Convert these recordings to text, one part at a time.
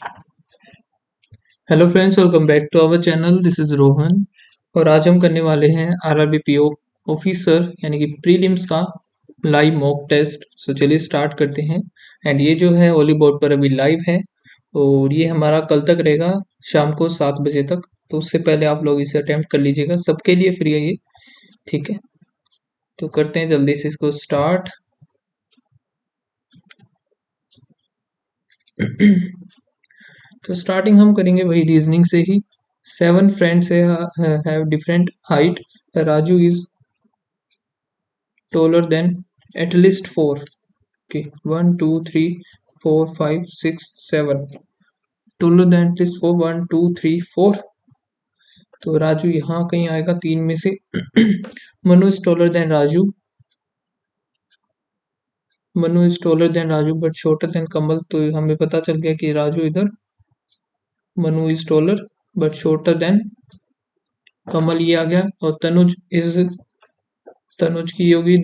Hello friends, welcome back to our channel. This is Rohan और आज हम करने वाले हैं आरआरबी पीओ ऑफिसर यानी कि प्रीलिम्स का लाइव मॉक टेस्ट। सो चलिए स्टार्ट करते हैं। एंड ये जो है ओली बोर्ड पर अभी लाइव है और ये हमारा कल तक रहेगा, शाम को 7 बजे तक। तो उससे पहले आप लोग इसे अटेम्प्ट कर लीजिएगा, सबके लिए फ्री है ये। ठीक है, तो करते हैं जल्दी से इसको स्टार्ट। तो स्टार्टिंग हम करेंगे वही रीजनिंग से ही। 7 friends have different height. Raju is taller than at least 4. Okay, 1 2 3 4 5 6 7, taller than at least 4, 1 2 3 4। तो राजू यहाँ कहीं आएगा तीन में से। Manu is taller than Raju. Manu is taller than Raju but shorter than Kamal. तो हमें पता चल गया कि राजू इधर, Manu is taller but shorter than Kamal, ये आ गया। और तनुज की होगी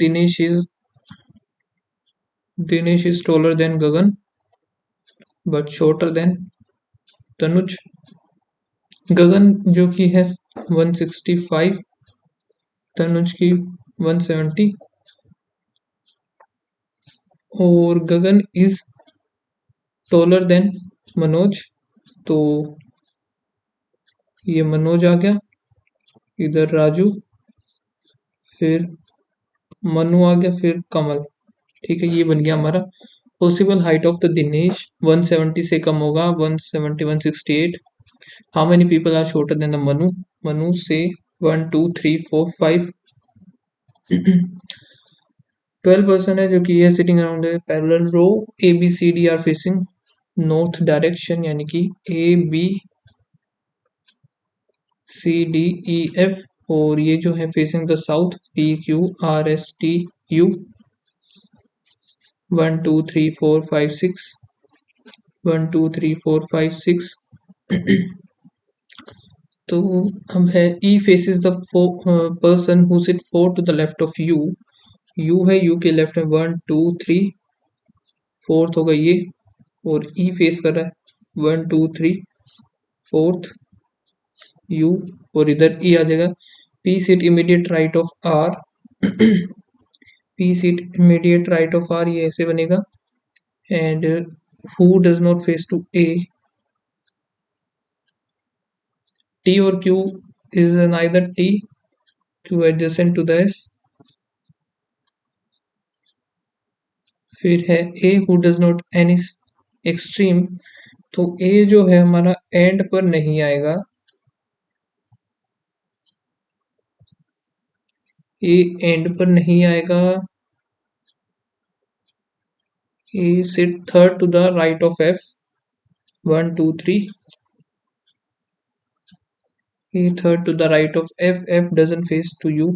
Dinesh is taller than Gagan but shorter than Tanuj. Gagan जो कि है 165, तनुज की 170। और Gagan is taller than Manoj. तो ये मनोज आ गया, इधर राजू, फिर मनु आ गया, फिर कमल। ठीक है, ये बन गया हमारा possible height of the Dinesh. 170 से कम होगा, 170 168। How many people are shorter than the Manu? Manu से 1 2 3 4 5। 12 पर्सन है जो कि ये सिटिंग अराउंड है parallel row. A B C D are facing north direction, यानी कि A B C D E F. और ये जो है facing the south, P Q R S T U. 1 2 3 4 5 6, 1 2 3 4 5 6। तो अब है E faces the person who sit 4 to the left of U. U है, यू के लेफ्ट में 1 2 3, फोर्थ होगा ये। और ई फेस कर रहा है 1 2 3 फोर्थ यू। और इधर ई आ जाएगा। P seat immediate right of R. P seat immediate right of R, ये ऐसे बनेगा। And who does not face to A, T और Q is neither T, Q adjacent to the S. फिर है A who does not any extreme. तो A जो है हमारा एंड पर नहीं आएगा, ए एंड पर नहीं आएगा। A sit third to the right of F, 1 2 3। A third to the right of F, F doesn't face to U.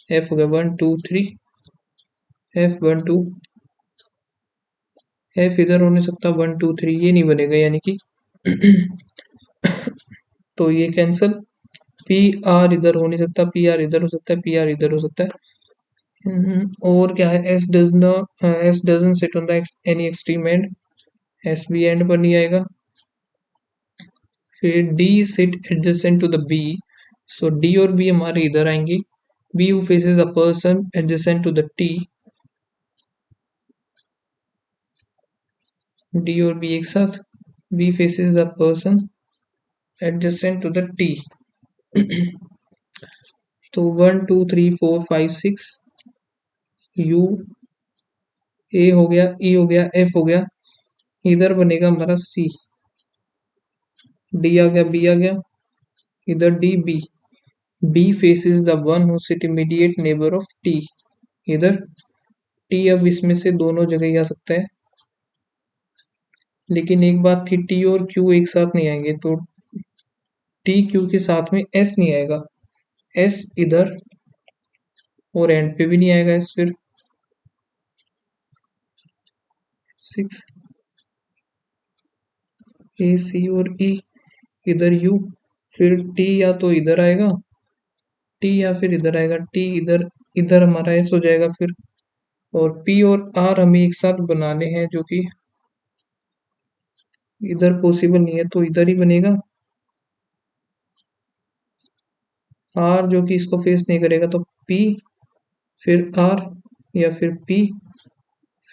F हो गया 1 2 3, एफ 1 2। एफ इधर हो नहीं सकता, 1 2 3 ये नहीं बनेगा, यानी कि तो ये कैंसल। पी आर इधर हो नहीं सकता, पी आर इधर हो सकता है, पी आर इधर हो सकता है। और क्या है, S does not, S doesn't sit on the any extreme end, S भी एंड पर नहीं आएगा। फिर D sit adjacent to the B. So D और बी हमारे इधर आएंगे। B who faces a person adjacent to the T. D और बी एक साथ, B faces the person adjacent to the T. तो 1 2 3 4 5 6, यू, ए हो गया, ई हो गया, एफ हो गया। इधर बनेगा हमारा सी, डी आ गया, बी आ गया, इधर D B. B faces the one who sit immediate neighbour of T. इधर टी अब इसमें से दोनों जगह ही आ सकता है, लेकिन एक बात थी, टी और क्यू एक साथ नहीं आएंगे। तो टी क्यू के साथ में एस नहीं आएगा, एस इधर और एंड पे भी नहीं आएगा एस। फिर 6, ए सी और ई, इधर यू। फिर टी या तो इधर आएगा, टी या फिर इधर आएगा, टी इधर, इधर हमारा एस हो जाएगा फिर। और पी और आर हमें एक साथ बनाने हैं, जो कि इधर पॉसिबल नहीं है तो इधर ही बनेगा। आर जो कि इसको फेस नहीं करेगा तो पी फिर आर या फिर पी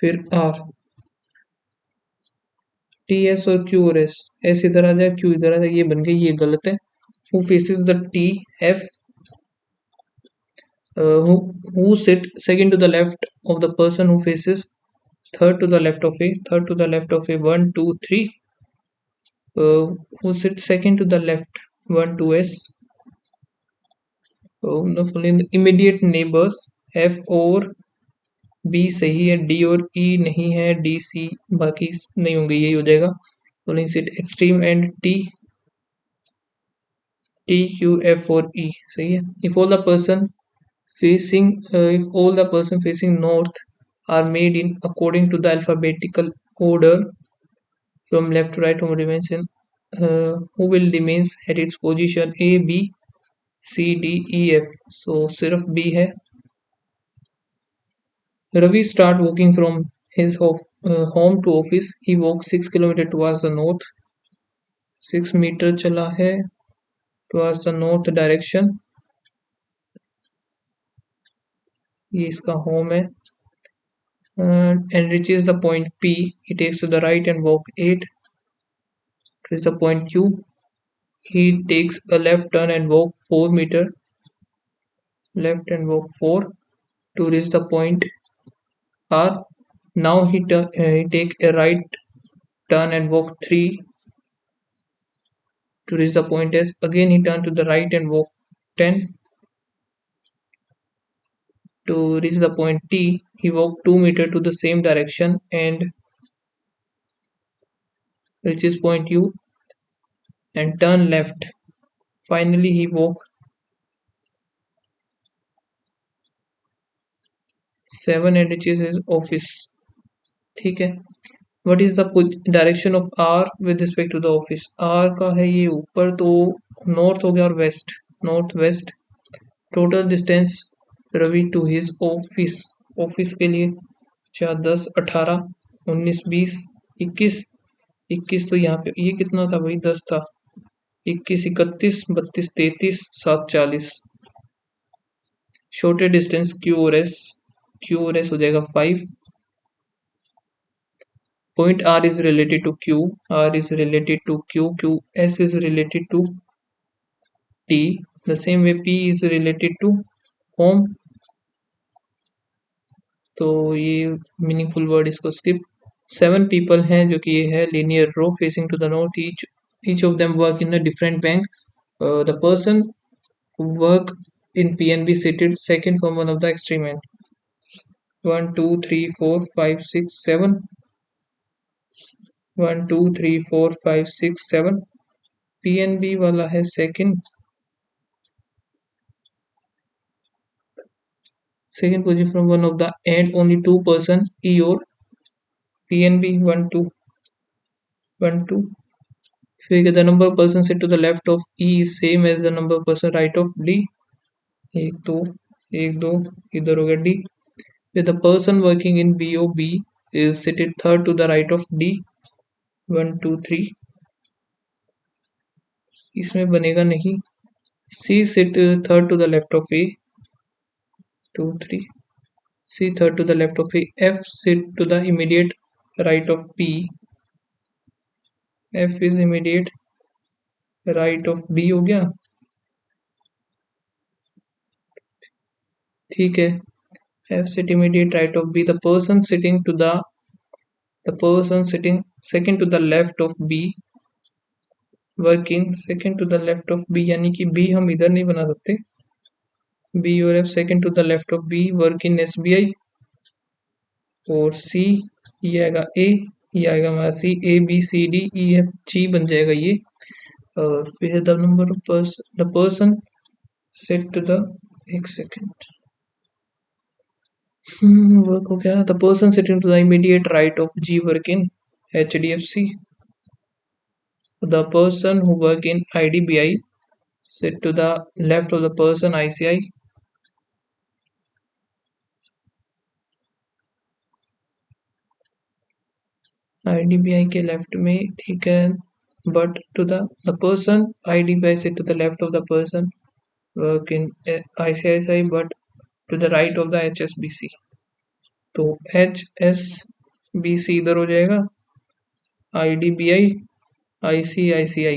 फिर आर। टी एस और क्यू और एस, एस इधर आ जाए क्यू इधर आ जाए, ये बन गई, ये गलत है। Who faces the T F, who sit second to the left of the person who faces third to the left of a, third to the left of a, 1 2 3, who sits second to the left, 1 2 s, no, the immediate neighbors f और b सही है, d और e नहीं है, d c बाकी नहीं होंगे, यही हो जाएगा। following sit extreme and t, t q f और e सही है। if all the person facing if all the person facing north are made in according to the alphabetical order from left to right, who remains in who will remains at its position a b c d e f, so सिर्फ b है। Ravi start walking from his home to office. He walked 6 kilometers towards the north. 6 metre चला है towards the north direction. ये इसका home है। And reaches the point P. He takes to the right and walk 8. To the point Q. He takes a left turn and walk 4 meters. Left and walk 4 to reach the point R. Now he take a right turn and walk 3 to reach the point S. Again he turn to the right and walk 10 to reach the point T. He walk 2 meters to the same direction and reaches point U and turn left. Finally he walk 7 and reaches his office. ठीक है। What is the direction of R with respect to the office? R का है ये ऊपर, तो north हो गया और west, north west. Total distance Ravi to his office, office के लिए 4 10 18 19 20 21, 21 तो यहाँ पे ये कितना था भाई, 10 था। 21 31 32 33 7 40। शॉर्टेड डिस्टेंस क्यू और एस, क्यू और एस हो जाएगा 5। Point R is related to Q, R is related to Q, S is related to T. The same way P is related to home. तो ये मीनिंगफुल वर्ड इसको स्किप। 7 people हैं जो कि ये है linear row facing to the north, each of them work in a different bank. The person who work in PNB seated second from one of the extreme end. 1 2 3 4 5 6 7, 1 2 3 4 5 6 7। PNB वाला है second position from one of the end, only 2% E or PNB 1 2 1 2। फिर the number of person sit to the left of E is same as the number of person right of D। 1 2 1 2 इधर हो गया D। फिर the person working in BOB is seated third to the right of D, 1 2 3। इसमें बनेगा नहीं। C sit third to the left of A, 2 3। C third to the left of A। F sit to the immediate right of P, F is immediate right of B हो गया। ठीक है। F sit immediate right of B, the person sitting second to the left of B working second to the left of B, यानी कि B हम इधर नहीं बना सकते। B और F second to the left of B work in SBI। और C ये आएगा A, ये आएगा हमारा C, A B C D E F G बन जाएगा ये। और फिर the number of the person set to the, एक सेकेंड, वर्क हो गया। The person sitting to the immediate right of G work in HDFC। The person who work in IDBI sit to the left of the person ICI। IDBI के left में, ठीक है, but to the person, IDBI से to the left of the person work in ICICI, but to the right of the HSBC. तो HSBC इधर हो जाएगा, IDBI, ICICI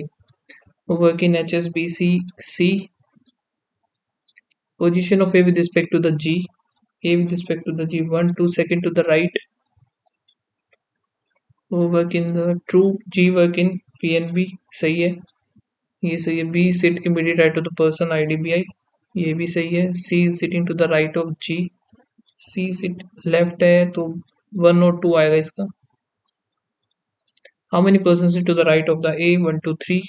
work in HSBC. C, position of A with respect to the G, A with respect to the G, 1 2 second to the right, वो work in the true, G work in PNB, सही है, ये सही है। B sit immediate right of the person IDBI, ये भी सही है। C sitting to the right of G, C sit left है तो 1 और 2 आएगा इसका। How many person sit to the right of the A, 1 2 3।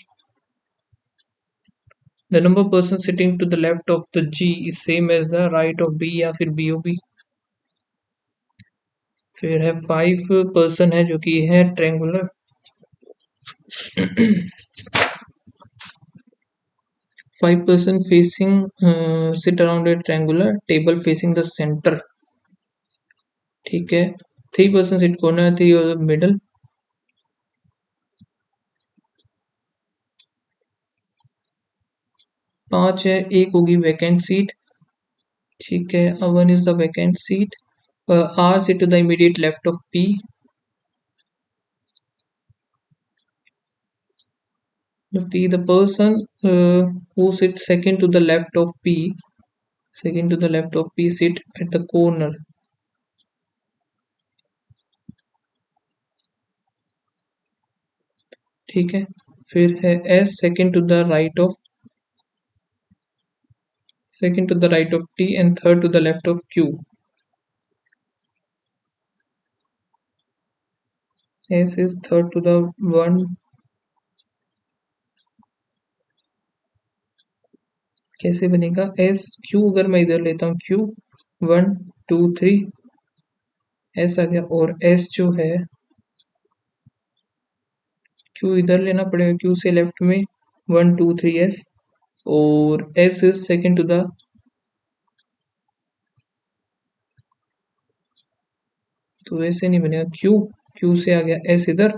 The number person sitting to the left of the G is same as the right of B या फिर BOB। फिर है 5 person है जो कि है triangular. 5 person facing sit around a triangular table facing the center, ठीक है। 3 person sit corner, 3 और middle। 5 है, एक होगी vacant seat, ठीक है। 1 is the vacant seat। R sit to the immediate left of P, the person who sits second to the left of P, second to the left of P sit at the corner, ठीक है। फिर है S second to the right of T and third to the left of Q, S is third to the one, कैसे बनेगा S Q, अगर मैं इधर लेता हूँ Q 1 2 3 S आ गया, और S जो है Q इधर लेना पड़ेगा, Q से लेफ्ट में 1 2 3 S, और S is second to the, तो ऐसे नहीं बनेगा, Q से आ गया S इधर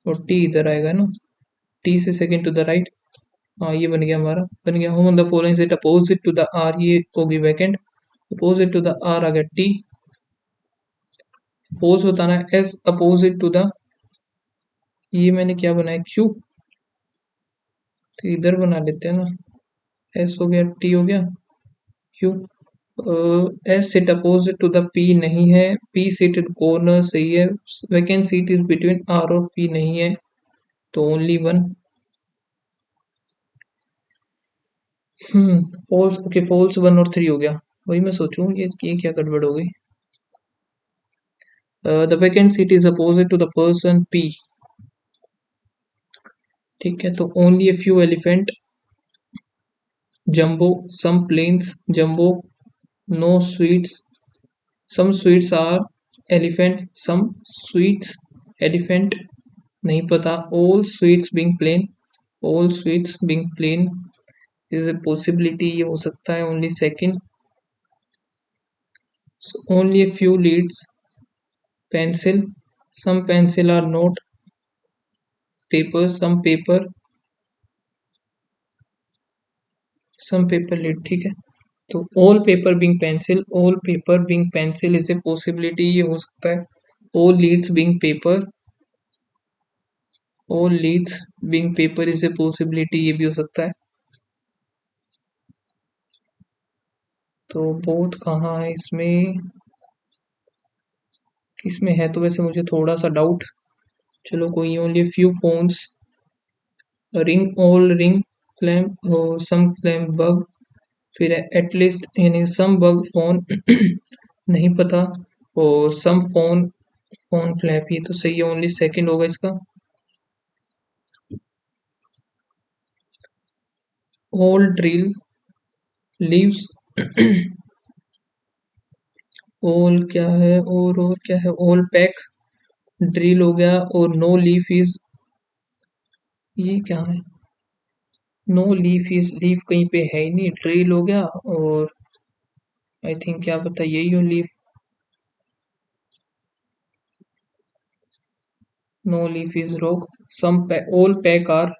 और T इधर आएगा ना, T से सेकेंड टू द राइट। हाँ ये बन गया, हमारा बन गया। Home the following set opposite to the R, ये होगी vacant, opposite to the R आ गया T। फोर्स बताना है S अपोजिट टू द, ये मैंने क्या बनाया Q, तो इधर बना लेते हैं ना, S हो गया, T हो गया, Q। S sit opposite to the P नहीं है, P सिट कॉर्नर सही है, vacant seat is between R और P नहीं है, तो ओनली 1। फॉल्स, ओके, फॉल्स 1 और 3 हो गया। वही मैं सोचूं ये क्या गड़बड़ हो गई। The vacant seat is opposite to the person P, ठीक है। तो only a few elephant, jumbo, some planes jumbo, no sweets, some sweets are elephant, some sweets elephant, नहीं पता। All sweets being plane, all sweets being plane is a possibility, ये हो सकता है only second. So only a few leads, pencil, some pencil are not paper, some paper lead, ठीक है। तो all paper being pencil, all paper being pencil is a possibility, ये हो सकता है। all leads being paper, all leads being paper is a possibility, ये भी हो सकता है। तो both कहाँ है इसमें, इसमें है तो वैसे मुझे थोड़ा सा डाउट, चलो कोई, only few phones, ring, all ring, clamp और सम क्लैम्प बग, फिर एटलीस्ट यानी सम बग फोन नहीं पता, और सम फोन फ्लैप, ये तो सही है, ओनली सेकंड होगा इसका। ऑल ड्रिल लीव्स, ऑल क्या है, और क्या है, ऑल पैक ड्रिल हो गया, और नो लीफ इज, ये क्या है, नो लीफ इज, लीफ कहीं पे है ही नहीं, ड्रिल हो गया, और आई थिंक क्या पता यही हो leaf. No leaf is rock, some all pack are,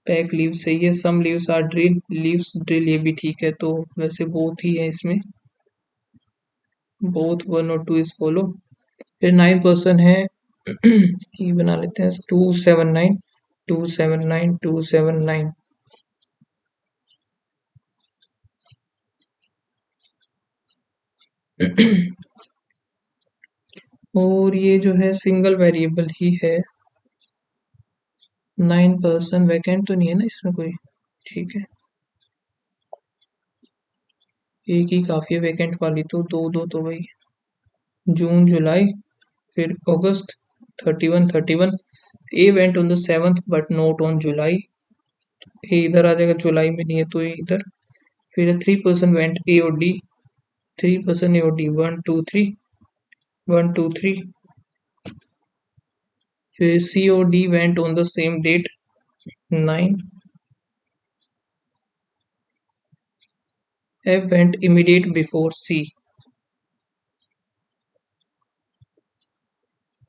pack leave सही है, some leaves are drill, leaves drill ये भी ठीक है, तो वैसे बोथ ही है इसमें, बोथ 1 और 2 इज फॉलो। फिर 9 पर्सन है, ये बना लेते हैं 279, 279, 279। और ये जो है सिंगल वेरिएबल ही है, 9 पर्सन वैकेंट तो नहीं है ना इसमें कोई, ठीक है, एक ही काफी है वैकेंट वाली, तो दो दो तो वही, जून जुलाई, फिर अगस्त, 31 31। A went on the 7th but not on July, A इधर आ जाएगा, जुलाई में नहीं है तो ये इधर। फिर 3 पर्सन वेंट ए और डी, 3 पर्सन ए और डी, 1 2 3, 1 2 3। फिर सी और D went on the same date, 9। F went immediate before C.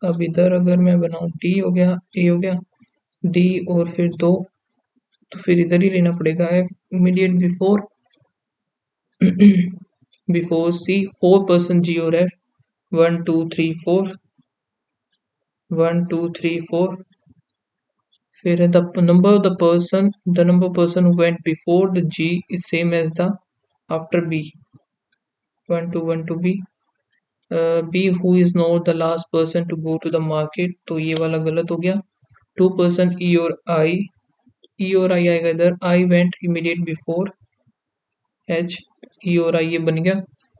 अब इधर अगर मैं बनाऊं, डी हो गया, ए हो गया, डी और फिर दो, तो फिर इधर ही लेना पड़ेगा एफ इमीडिएट बिफोर, बिफोर सी। 4 पर्सन जी और एफ, 1 2 3 4, 1 2 3 4। फिर the number of the person, the number of person who went before the G is same as the after B, 1 2 B। B who is not the last person to go to the market, तो ये वाला गलत हो गया। 2 person E और I, E और I आएगा इधर, I went immediate before H, E और I ये बन गया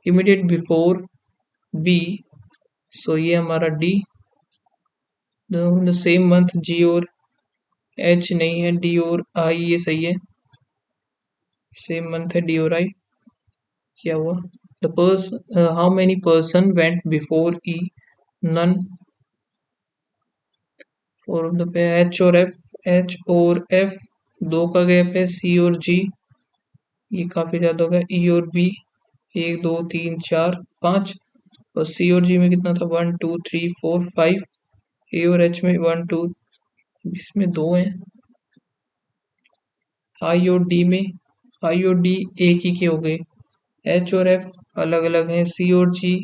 immediate before B, सो ये हमारा D। The same month G और H नहीं है, D और I ये सही है, सेम मंथ है D और I। क्या हुआ, the person, how many person went before E, none. Four of the pay H और एफ, एच और एफ दो का गैप है, सी और जी ये काफी ज्यादा होगा, ई और बी 1 2 3 4 5, और सी और जी में कितना था, 1 2 3 4 5। ए और एच में 1 2, इसमें दो हैं। आई और डी में, आई और डी एक ही के हो गए, एच और एफ अलग अलग हैं, सी और जी,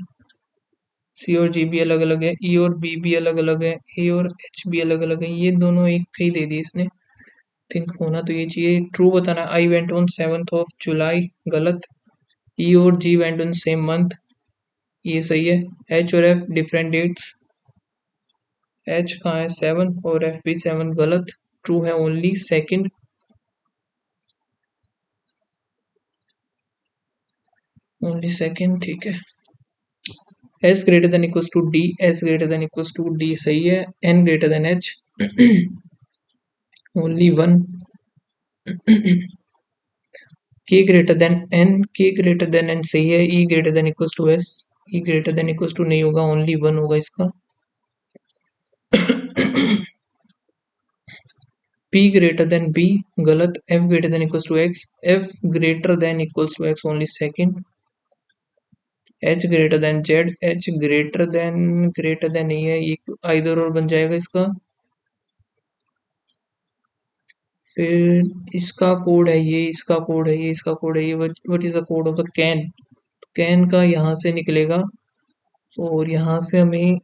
सी और जी भी अलग अलग है, ई और बी भी अलग अलग है, ए और एच भी अलग अलग है, ये दोनों एक का ही दे दिए इसने। थिंक होना तो ये चाहिए, ट्रू बताना। I went on 7th of July, गलत। ई और जी वेंट ऑन सेम मंथ, ये सही है। एच और एफ डिफरेंट डेट्स, एच कहाँ है 7 और एफ भी 7, गलत। ट्रू है ओनली सेकंड, ओनली सेकंड, ठीक है। S greater than equals to D, S greater than equals to D सही है। N greater than H, only 1। K greater than N, K greater than N सही है। E greater than equals to S, E greater than equals to नहीं होगा, only 1 होगा इसका। P greater than B, गलत। F greater than equals to X, F greater than equals to X, only second. H greater than Z, H greater than नहीं है, ये either और बन जाएगा इसका। फिर इसका कोड है ये, इसका कोड है ये, इसका कोड है ये, what is the code of the can, can का यहाँ से निकलेगा, और यहाँ से हमें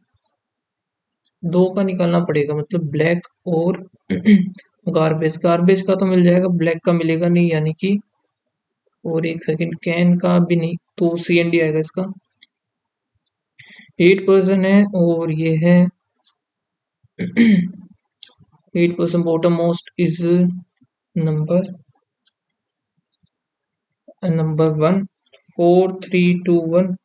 दो का निकालना पड़ेगा, मतलब ब्लैक और गार्बेज, गार्बेज का तो मिल जाएगा, ब्लैक का मिलेगा नहीं, यानी कि। और एक सेकंड, कैन का भी नहीं, तो सी एन डी आएगा इसका। 8 पर्सन है, और ये है 8 person bottom most is number, number 1, 4 3 2 1।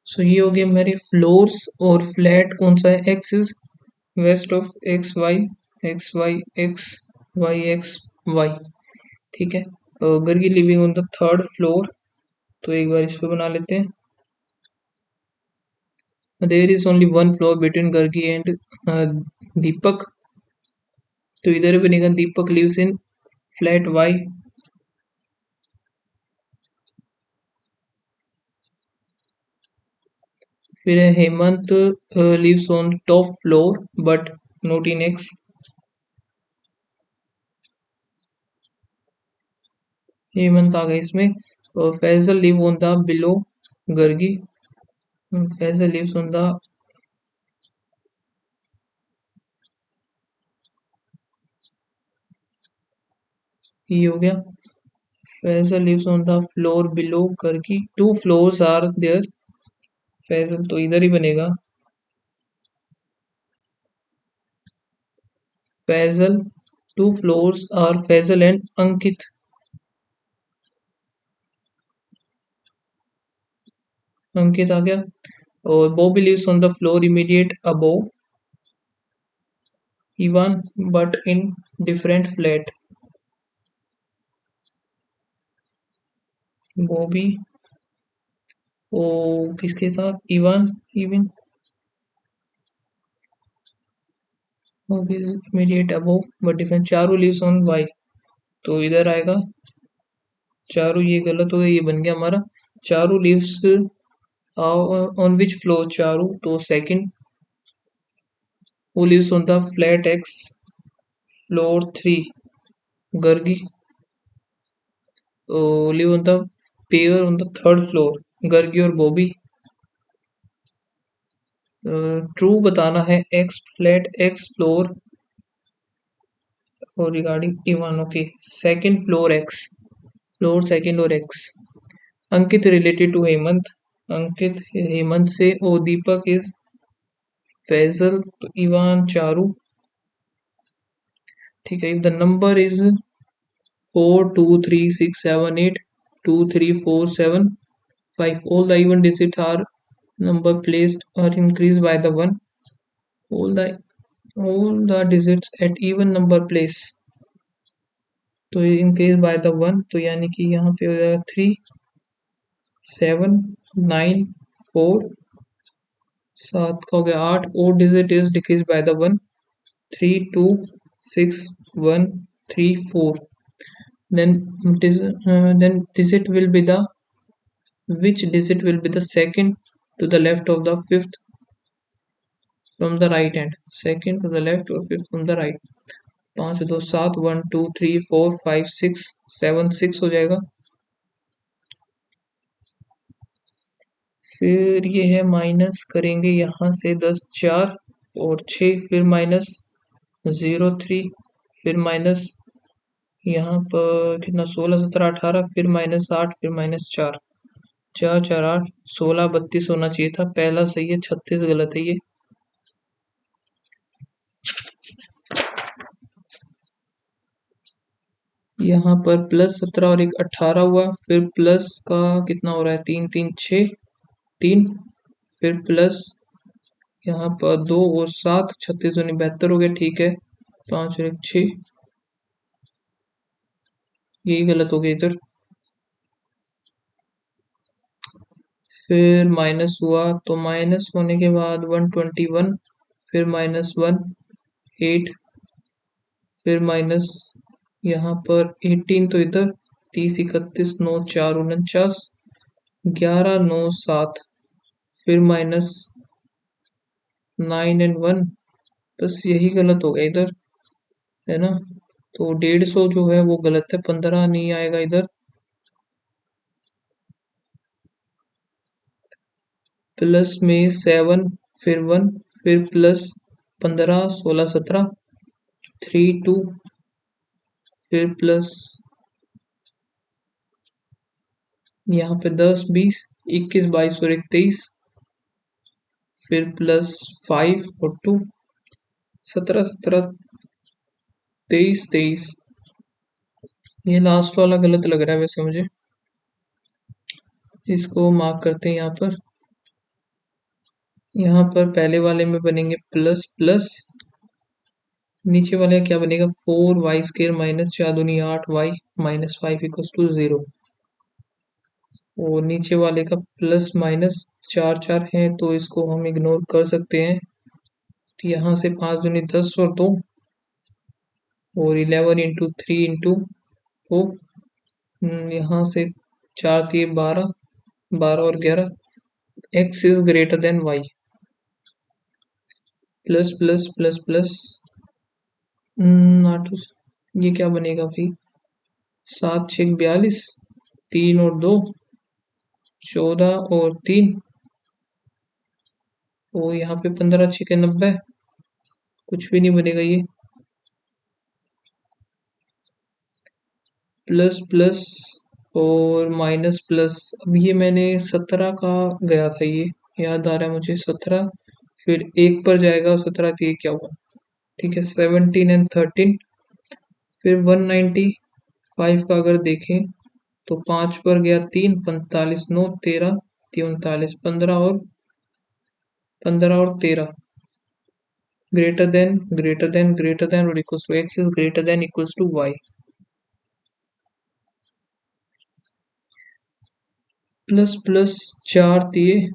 सो ये हो गया मेरे फ्लोर्स, और फ्लैट कौन सा है, X is west of X Y, X Y X, Y X Y, ठीक है। घर की living on the 3rd floor, तो एक बार इस पे बना लेते हैं। There is only one floor between Gargi and Deepak, तो इधर बनेगा Deepak lives in flat Y. फिर है Hemant lives on top floor but not in X. Hemant आ गया इसमें। और Faizal live on the below Gargi. Faizal lives on the, ये हो गया। Faizal lives on the floor below Gargi, two floors are there. Faizal तो इधर ही बनेगा। Faizal, two floors are Faizal and Ankit. Ankit आ गया। और Bobby lives on the floor immediate above Ivan but in different flat. Bobby ओ किसके साथ, Ivan, even Bobby immediate above but different. Charu lives on Y, तो इधर आएगा चारू, ये गलत हो गया, ये बन गया हमारा। Charu lives on which floor, Charu तो second. who lives on the flat X floor 3 Gargi, live on the pair on the third floor Gargi और बॉबी। ट्रू बताना है एक्स फ्लैट एक्स फ्लोर और regarding Ivan, okay second floor X, floor second और X. Ankit related to Hemant, Ankit Hemant से। ओ दीपक is Faizal, तो Ivan Charu. ठीक है, if the number is 4 2 3 6 7 8 2 3 4 7 5, all the even digits are number placed are increased by the one, all the digits at even number place तो ये increase by the one, तो यानी कि यहाँ पे हो जाएगा 3 7 9 4, 7 का हो गया 8, और digit is decrease by the one, 3 2 6 1 3 4। then then digit will be the, which digit will be the second to the left of the fifth from the right hand, second to the left or fifth from the right। 5 2 7, 1 2 3 4 5 6 7 6 हो जाएगा। फिर ये है minus करेंगे यहाँ से 10 4 और 6, फिर माइनस 0 3, फिर माइनस यहाँ पर कितना 16 17 18, फिर माइनस 8, फिर माइनस 4, 4 4 8 16 32 होना चाहिए था, पहला सही है 36 गलत है ये। यहाँ पर +17 और एक 18 हुआ, फिर प्लस का कितना हो रहा है 3 3 6 3, फिर प्लस यहाँ पर 2 और 7 36 दूनी 72 हो गया, ठीक है 5 और एक 6, यही गलत हो गया इधर। फिर माइनस हुआ, तो माइनस होने के बाद 121, फिर -1 8, फिर माइनस यहाँ पर 18, तो इधर 30 31 9 4 49, 11 9 7, फिर -9 and 1, बस यही गलत हो गया इधर, है ना। तो 150 जो है वो गलत है, 15 नहीं आएगा इधर। प्लस में 7, फिर 1, फिर प्लस 15 16 17 3 2, फिर प्लस यहाँ पे 10 20 21 22 और 23, फिर +5 और 2 17 17 23 23। ये लास्ट वाला गलत लग रहा है वैसे मुझे, इसको मार्क करते हैं यहाँ पर। यहाँ पर पहले वाले में बनेंगे प्लस प्लस, नीचे वाले क्या बनेगा 4 y² - 4 दूनी 8 y -5 = 0। और नीचे वाले का प्लस माइनस चार चार है तो इसको हम इग्नोर कर सकते हैं। तो यहाँ से 5 दूनी 10 और 2 और 11 इंटू 3 इंटू 4। यहाँ से 4 3 12, 12 और 11। x is greater then y। Plus plus plus plus Naatu, ये क्या बनेगा भाई? 7 6 42, 3 और 2 14 और 3, और यहाँ पे 15 6 90, कुछ भी नहीं बनेगा ये। प्लस प्लस और माइनस प्लस, अब ये मैंने 17 का गया था, ये याद आ रहा है मुझे 17, फिर एक पर जाएगा और 17, तो ये क्या हुआ? ठीक है 17 एंड 13। फिर 195 का अगर देखें तो 5 पर गया 3, 45 9 13 39, 15 और 13 ग्रेटर देन और equals to X is greater than equals to Y. Plus plus 4 दिए,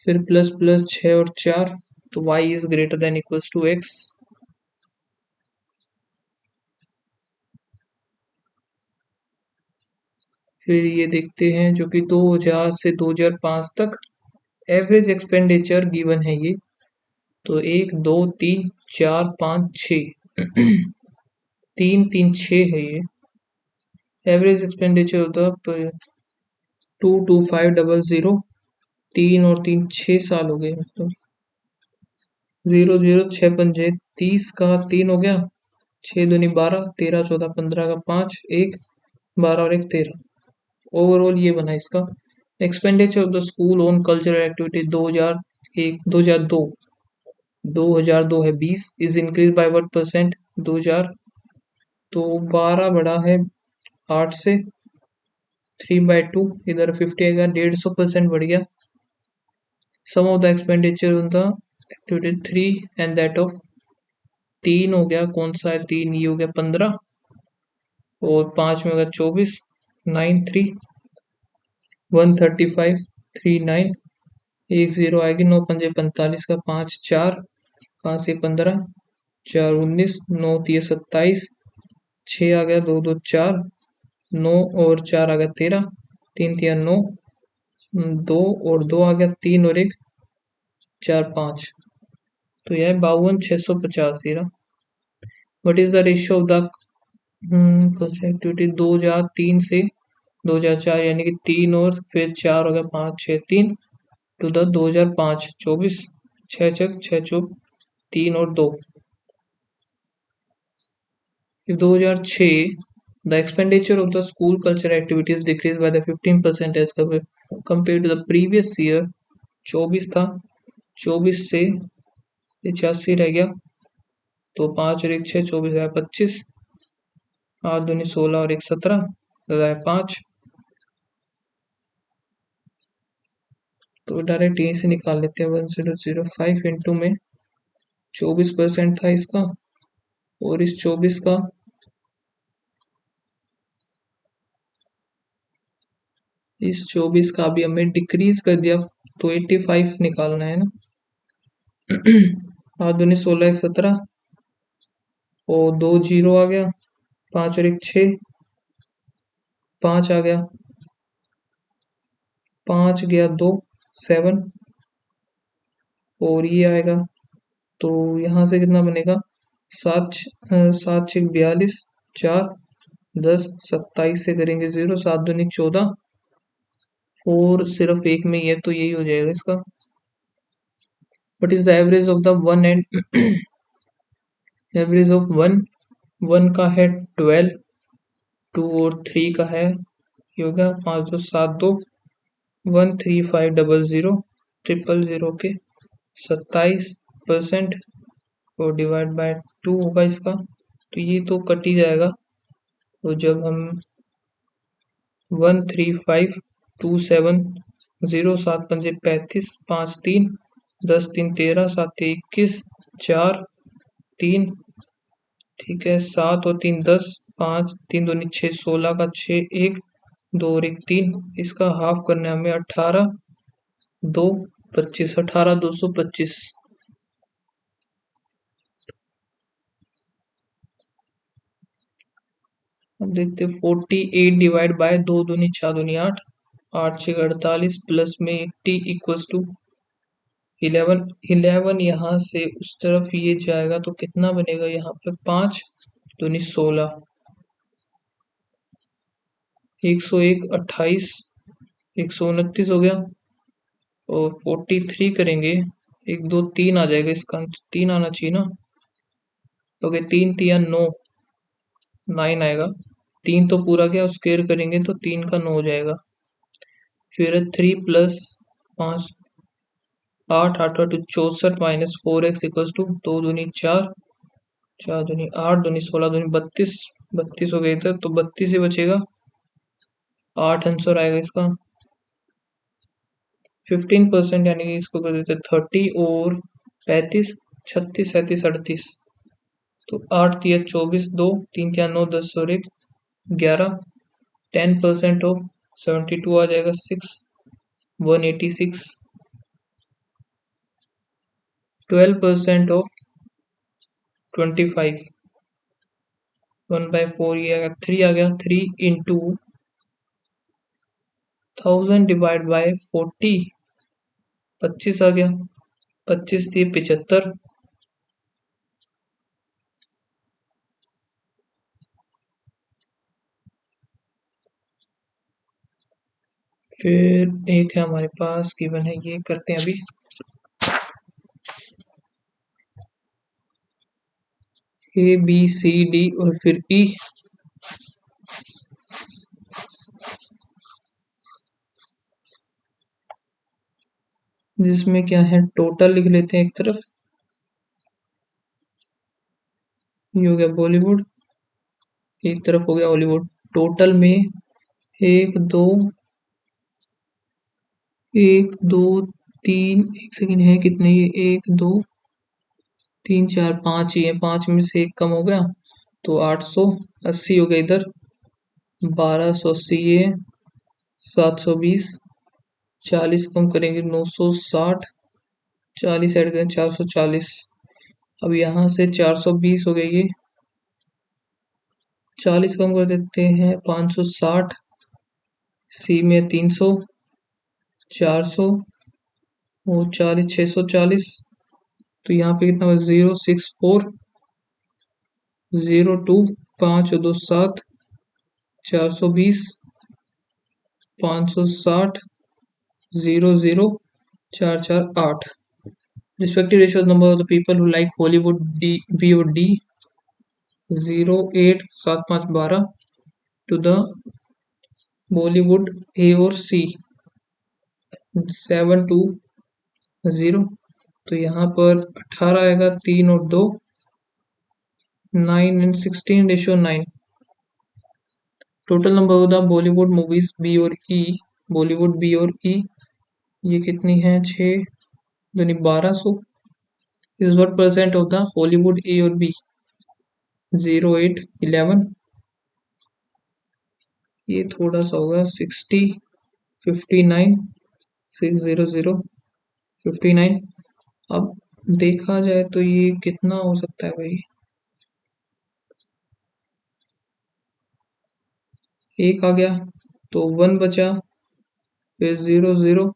फिर प्लस प्लस 6 और 4, तो y is greater than equals to x। फिर ये देखते हैं जो कि 2000 से 2005 तक एवरेज एक्सपेंडिचर गिवन है ये। तो 1 2 3 4 5 6 3 3 6 है ये एवरेज एक्सपेंडिचर होता है 22500। 3 और 3 6 साल हो गए, मतलब 0 0 6 पंजे 30 का 3 हो गया, 6 दूनी 12 13 14 15 का 5 1 12 और 1 13। ओवरऑल ये बना इसका expenditure of the school on cultural activity 2002 2002 है 20 is increase by what percent 2000, तो 12 बढ़ा है 8 से, 3/2 इधर 50 आएगा, 150% बढ़ गया। Sum of the expenditure on the activity 3 and that of 3 हो गया, कौन सा है 3, ये हो गया 15 और 5 में होगा 24 9 3 135 3 9 1 0 आएगी, 9 पंजे 45 का 5 4 5 से 15 4 19 9 3 27 6 आ गया 2 2 4 9 और 4 आ गया 13 3 3 9 2 और 2 आ गया 3 और 1 4 5, तो यह 52 650 ये रहा। What is the ratio of the activity 2003 से 2004, यानी कि 3 और फिर 4 हो गया 5 6 3 टू द 2005 24 6 छक 6 चौक 3 और 2। 2006 the expenditure of the school culture activities decreased by the 15% as compared to the previous year। 24 था, 24 से 85 रह गया, तो 5 और 1 6 24 है 25, 8 दूनी 16 और 1 17 है 5, तो डायरेक्ट यहीं से निकाल लेते हैं 1005 इंटू में 24% था इसका, और इस 24 का भी हमें डिक्रीज कर दिया, तो 85 निकालना है ना। 8 दूनी 16 1 17 और 2 0 आ गया, 5 और 1 6 5 आ गया, 5 गया 2 7 और ये आएगा, तो यहाँ से कितना बनेगा 7 7 6 42 4 10 27 से करेंगे 0 7 दूनी 14 4 सिर्फ एक में ही है, तो यही हो जाएगा इसका। What is the average of the 1 and average of 1 का है 12, 2 और 3 का है, ये होगा 5 2 7 2 13500 000 के 27% और डिवाइड बाय 2 होगा इसका, तो ये तो कट ही जाएगा। तो जब हम 13527 7 पंजे 35 5 3 10 3 13 7 21 4 3, ठीक है 7 और 3 10 5 3 2 6 16 का 6 1 2 और 1 3, इसका हाफ करना है हमें 18 2 25, 18 225। अब देखते हैं 48 डिवाइड बाय 2 दूनी 4 दूनी 8, 8 6 48 प्लस में 80 इक्वल्स टू 11। 11 यहाँ से उस तरफ ये जाएगा तो कितना बनेगा यहाँ पे 5 दूनी 16, 101 28, 129 हो गया। और 43 करेंगे, 1 2 3 आ जाएगा, इसका 3 आना चाहिए ना। ओके 3 3 9, 9 आएगा। 3 तो पूरा गया, स्क्वायर करेंगे तो 3 का 9 हो जाएगा। फिर 3 plus 5 8 8 8 64 minus 4x equals to 2 दूनी 4, 4 दूनी 8 दूनी 16 दूनी 32, 32 हो गए इधर तो 32 ही बचेगा। 8 आंसर आएगा इसका। 15% यानी कि इसको कर देते 30 और 35 36 37 38, तो 8 तिया 24 2 3 तिया 9 10 और 1 11, 10% ऑफ 72 आ जाएगा 6 186, 12% ऑफ 25 1/4, ये आ गया 3 आ गया। 3 इंटू 1000 डिवाइड बाय 40, 25 आ गया। 25 थी 75, फिर एक है हमारे पास गिवन है, ये करते हैं अभी। ए बी सी डी और फिर ई, जिसमें क्या है टोटल लिख लेते हैं एक तरफ। ये हो गया बॉलीवुड, एक तरफ हो गया हॉलीवुड। टोटल में एक दो तीन, एक सेकंड है कितने, ये 1 2 3 4 5 ही है, 5 में से एक कम हो गया तो 880 हो गया इधर। 1280 ये 720, 40 कम करेंगे 960, 40 ऐड करें 440। अब यहाँ से 420 हो गए, ये 40 कम कर देते हैं 560, सी में 300, 400 और 40 640, तो यहाँ पे कितना 064 02, 5 और 2 7, 420, 560 00 448। Respective ratio of number of the people who like Hollywood D, B or D 08 7 5 12 to the Bollywood A और C 7 2 0। तो यहाँ पर 18 आएगा, 3 और 2 9 and 16 ratio 9। Total number of the Bollywood movies B और ई, बॉलीवुड बी और ई ये कितनी है 6 यानी 1200। Is what percent of the Hollywood A और बी 08 11, ये थोड़ा सा होगा 60 59 600 59। अब देखा जाए तो ये कितना हो सकता है भाई, एक आ गया तो 1 बचा, फिर 0 0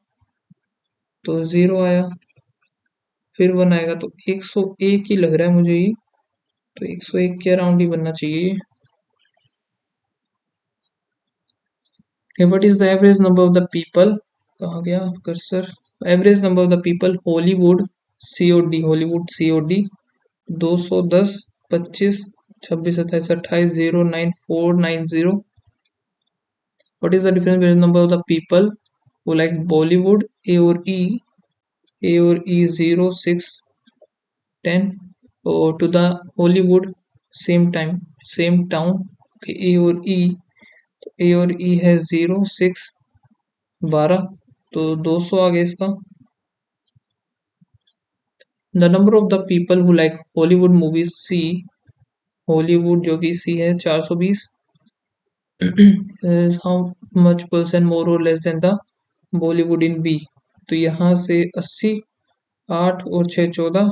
तो 0 आया, फिर 1 आएगा तो 101 ही लग रहा है मुझे ये, तो 101 के अराउंड ही बनना चाहिए। What is the average number of the people, कहाँ गया cursor, average number of the people Hollywood C और डी, हॉलीवुड सी और D 210 25 26 27 28 09490। What is the difference between number of the people who like Bollywood A और E, A और E 0 6 10 और to the Hollywood same time same town A और E, तो A और E है 0 6 12, तो 200 आ गया इसका। The number of the people who like Hollywood movies C, Hollywood जो कि सी है 420, is how much percent more or less than the Bollywood in B। तो यहाँ से 80, 8 और 6 14,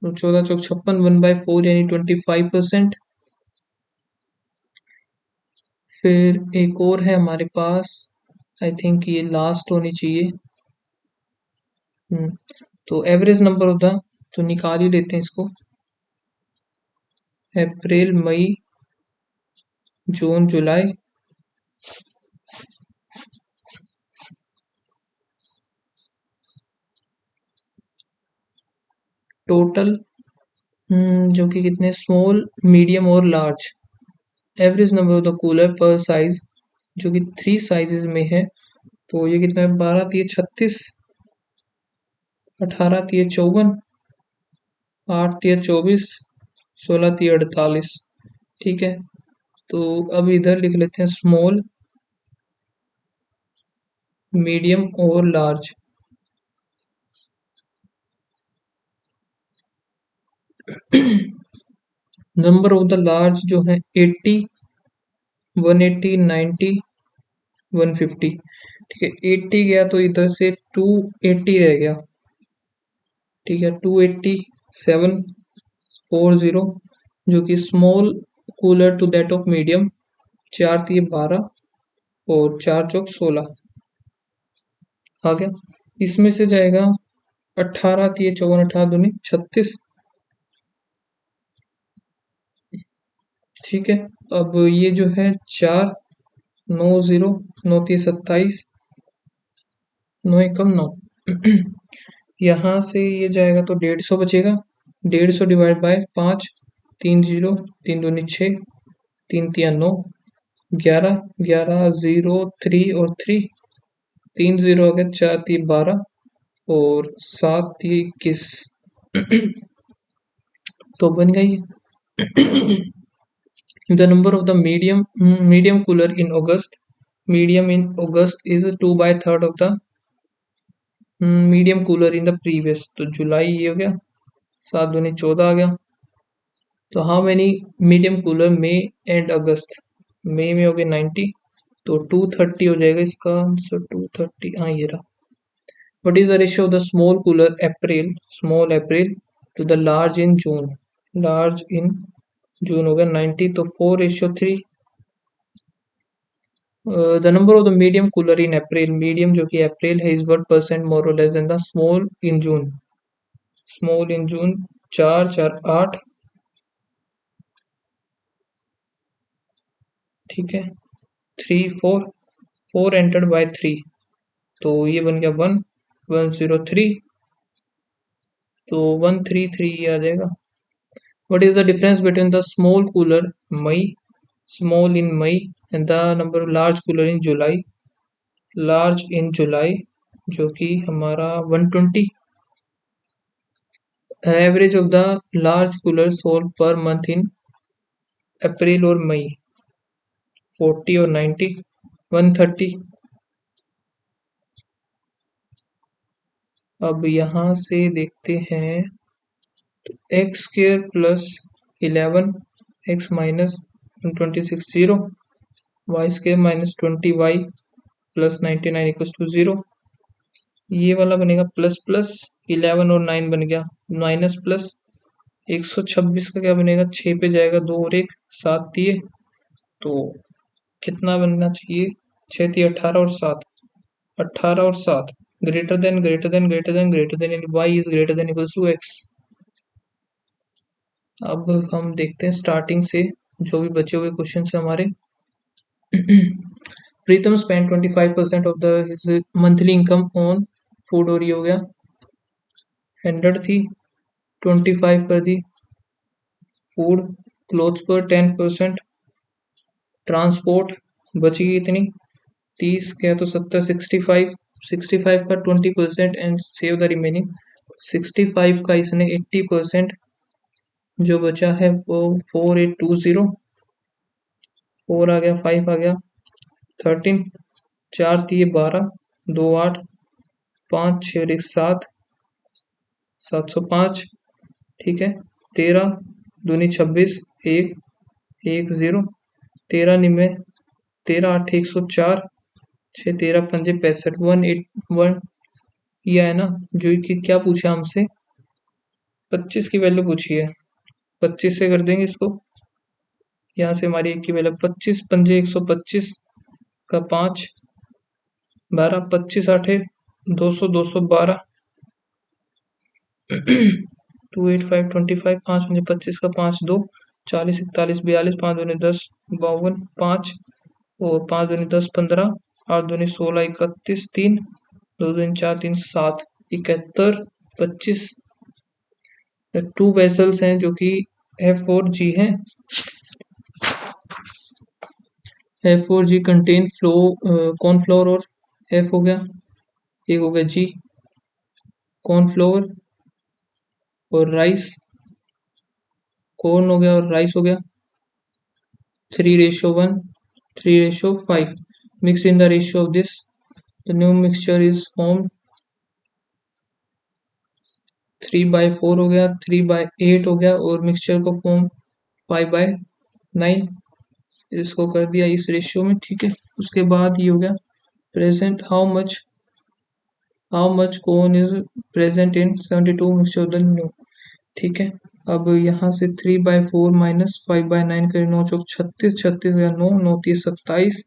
तो 14 चौक 56, 1/4 यानी 25%। फिर एक और है हमारे पास, आई थिंक ये लास्ट होनी चाहिए। तो एवरेज नंबर होता, तो निकाल ही लेते हैं इसको। अप्रैल, मई, जून, जुलाई, टोटल जो कि कितने, स्मॉल, मीडियम और large. Average number of the cooler पर साइज, जो कि 3 साइजेस में है। तो ये कितना है, 12 तिये 36, 18 तिये 54, 8 तिये 24, 16 तिये 48। ठीक है, तो अब इधर लिख लेते हैं स्मॉल, मीडियम और large. Number of the large जो है 80, 180, 90, 150। ठीक है, 80 गया तो इधर से 280 रह गया। ठीक है, 28740, जो कि small cooler to that of medium. 4 तिये 12 और 4 चौक 16 आ गया। इसमें से जाएगा 18 तिये 54, 18 दूनी 36। ठीक है, अब ये जो है 4, 9 0, 9 तिये 27, 9 एकम 9। यहाँ से ये जाएगा तो 150 बचेगा। 150 डिवाइड बाय 5, 3 0, 3 दूनी 6, 3 तिया 9, 11, 11 0 3 और 3, 3 0 आ गया, 4 तिये 12 और 7 तिये 21। तो बन गई। The number of the medium cooler in August, medium in August is 2/3 of the medium cooler in the previous. तो जुलाई ये हो गया, 7 दूनी 14 आ गया। तो how many medium cooler May and August, मई में हो गए 90, तो 230 हो जाएगा इसका आंसर, 230। हाँ ये रहा। What is the ratio of the small cooler April, small April to the large in June, large in June हो गया 90, तो 4:3। The number of the medium cooler in April, medium जो कि अप्रैल है, इज व्हाट परसेंट मोर और less than the small in June, small in June. 4 4 8। ठीक है, 3 4, 4 एंटर्ड बाय 3, तो ये बन गया 1 103, तो 133 ये आ जाएगा। What is the difference between the small cooler May, small in May, and the number of large cooler in July, large in July जो कि हमारा 120। Average of the large cooler sold per month in April और May, 40 और 90, 130। अब यहाँ से देखते हैं, X square plus 11 X minus 126 0, Y square minus 20 Y plus 99 equal to 0। ये वाला बनेगा प्लस प्लस 11 और 9 बन गया, माइनस प्लस 126 का क्या बनेगा, 6 पे जाएगा 2 और 1 7 दिए, तो कितना बनना चाहिए, 6 दिए 18 और 7, 18 और 7 greater than greater than greater than greater than, Y is greater than equal to X. अब हम देखते हैं स्टार्टिंग से जो भी बचे हुए क्वेश्चन है हमारे। Pritam spend 25% of the his monthly income on food, और ये हो गया 100 थी, 25 कर दी फूड, क्लोथ्स पर 10%, ट्रांसपोर्ट बची कितनी 30, क्या तो 70, 65, 65 का 20% एंड सेव द रिमेनिंग। 65 का इसने 80%, जो बचा है वो 4820, 4 आ गया, 5 आ गया, 13, 4 दिए 12, 2 8, 5 6 और 1 7, 705। ठीक है, 13 दूनी 26, 1 1 0, 13 13 8 104 6 13 पंजे 65 181 ये है ना जो कि क्या पूछा हमसे 25 की वैल्यू पूछी है 25 से कर देंगे इसको यहाँ से हमारी एक की वैल्यू 25 पंजे 125 का 5 12 25 आठे 200 212 285 25 5 पंजे 25 का 5 2 40 41 42 5 दूनी 10 52 5 और 5 दूनी 10 15 8 दूनी 16 31 3 2 दूनी 4 3 7 71 25 टू वेसल्स हैं जो कि F और G हैं F और G कंटेन कॉर्नफ्लोर और F हो गया एक हो गया G कॉर्नफ्लोर और राइस कॉर्न हो गया और राइस हो गया 3:1 3:5 mix in the ratio of this the new mixture is formed 3/4 हो गया 3/8 हो गया और मिक्सचर को फॉर्म 5/9 इसको कर दिया इस रेशियो में ठीक है उसके बाद ये हो गया present how much corn is present in 72 mixture the new ठीक है अब यहाँ से 3/4 माइनस 5/9 करें 9 चौक 36 36 का 9 9 30 27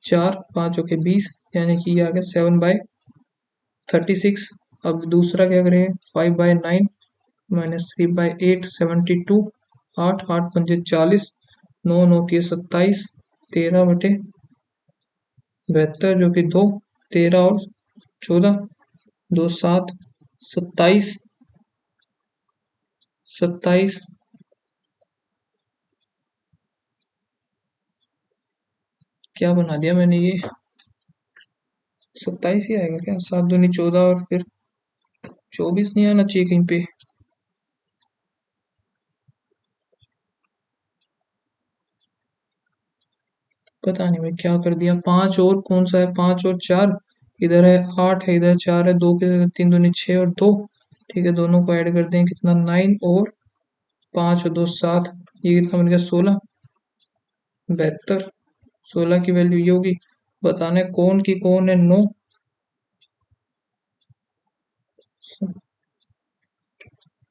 4 5 के 20 यानी कि ये आ गया 7/36 अब दूसरा क्या करें 5/9 माइनस 3/8 72 8 8 पंजे 40 9 9 30 27 13/72 जो कि 2 13 और 14 2 7 27 27 क्या बना दिया मैंने ये 27 ही आएगा क्या 7 दूनी 14 और फिर 24 नहीं आना चाहिए कहीं पे पता नहीं मैं क्या कर दिया 5 और कौन सा है 5 और 4 इधर है 8 है इधर 4 है 2 के 3 दूनी 6 और 2 ठीक है दोनों को ऐड कर दें कितना 9 और 5 और 2 7 ये कितना बन गया 16 72 16 की वैल्यू ये होगी बताना है कौन की कौन है 9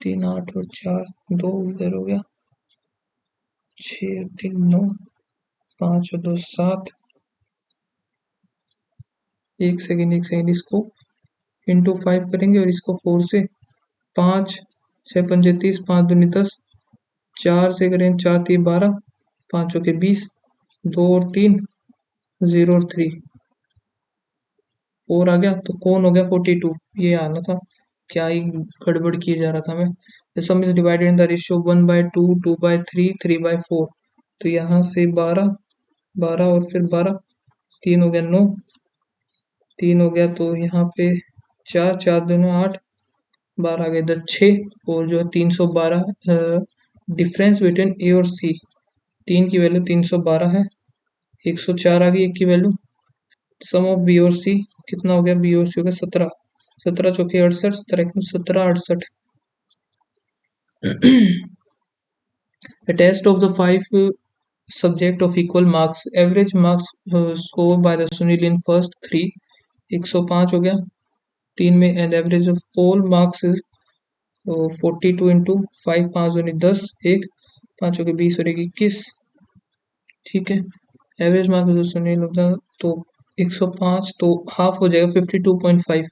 3 8 और 4 2 इधर हो गया 6 3 9 5 और 2 7 एक सेकेंड इसको इंटू 5 करेंगे और इसको 4 से 5 6 पंजे 30 5 दूनी 10 4 से करें 4 3 12 5 के 20 2 और 3 0 और 3 4 आ गया तो कौन हो गया 42 ये आना था क्या ही गड़बड़ किए जा रहा था मैं the sum is divided in the ratio 1/2 2/3 3/4 तो यहाँ से 12 12 और फिर 12 3 हो गया 9 3 हो गया तो यहाँ पे 4 4 दोनों 8 12 आ गए इधर 6 और जो है 312 डिफरेंस बिटवीन ए और सी 3 की वैल्यू 312 है 104 आ गई एक की वैल्यू सम ऑफ बी और सी कितना हो गया बी और सी हो गया 17 17 चौके 68 17 68 A test of the 5 subject of equal marks average marks scored by the Sunil in first 3 105 हो गया 3 में and average of all marks is 42 into 5 5 दूनी 10 1 5 के 20 और 21 ठीक है एवरेज मार्क्स सुनील होता तो 105 तो हाफ हो जाएगा 52.5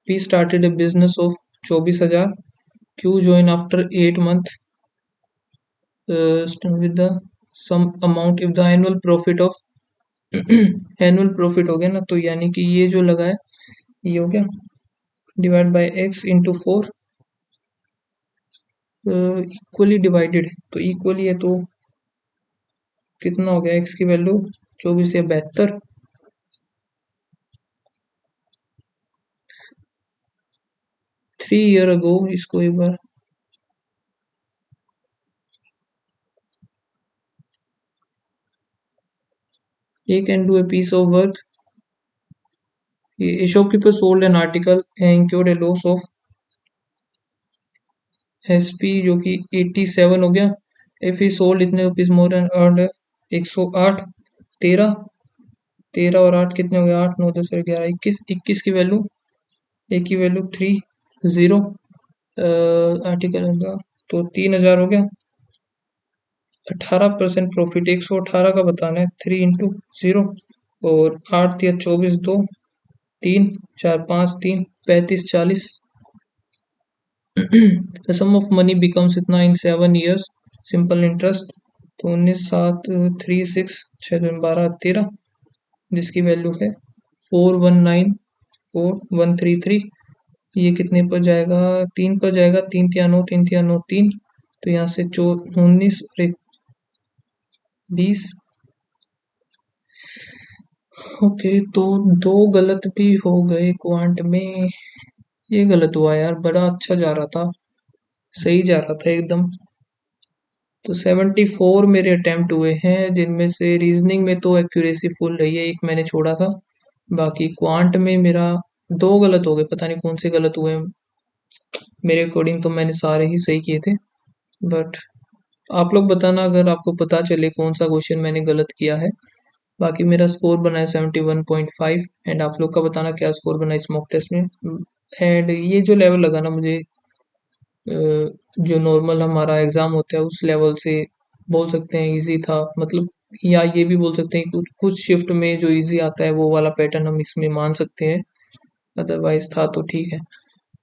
P started a business of 24,000 Q join after 8 months with the some amount if the annual profit of annual profit हो गया ना तो यानी कि ये जो लगा है ये हो गया divide by x into 4 equally divided तो इक्वली है तो कितना हो गया x की वैल्यू 24 या 72 3 ईयर अगो इसको एक बार ये can do a piece of work A shopkeeper sold an article and incurred a loss of SP जो कि 87 हो गया इफ ही सोल्ड इतने रुपीज मोर एंड अर्न 108, 13, 13 और 8 कितने हो गए, 8 9 10 11 21, 21 की वैल्यू, ए की वैल्यू 30, आर्टिकल तो 3000 हो गया। 18% प्रॉफिट, 118 का बताना है, 3 × 0, और 8 या 24, 2 3 4 5 3 35 40। The sum of money becomes इतना इन 7 years, सिंपल इंटरेस्ट, तो 19 7 3 6 6 12 13, जिसकी वैल्यू है 4194 133। ये कितने पर जाएगा, 3 पर जाएगा, 3 × 9 3 × 9 3, तो यहाँ से 19 और 1 20। ओके, तो दो गलत भी हो गए क्वांट में। ये गलत हुआ यार, बड़ा अच्छा जा रहा था, सही जा रहा था एकदम। तो 74 मेरे अटेम्प्ट हुए हैं, जिनमें से रीजनिंग में तो एक्यूरेसी फुल रही है, एक मैंने छोड़ा था। बाकी क्वांट में मेरा दो गलत हो गए, पता नहीं कौन से गलत हुए। मेरे अकॉर्डिंग तो मैंने सारे ही सही किए थे, बट आप लोग बताना अगर आपको पता चले कौन सा क्वेश्चन मैंने गलत किया है। बाकी मेरा स्कोर बना है 71.5, एंड आप लोग का बताना क्या स्कोर बना है इस मॉक टेस्ट में। एंड ये जो लेवल लगा ना मुझे, जो नॉर्मल हमारा एग्ज़ाम होता है उस लेवल से बोल सकते हैं इजी था, मतलब, या ये भी बोल सकते हैं कुछ कुछ शिफ्ट में जो इजी आता है वो वाला पैटर्न हम इसमें मान सकते हैं, अदरवाइज था तो ठीक है।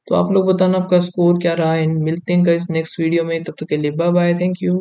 तो आप लोग बताना आपका स्कोर क्या रहा है, मिलते हैं गाइस नेक्स्ट वीडियो में, तब तक के लिए बाय बाय, थैंक यू।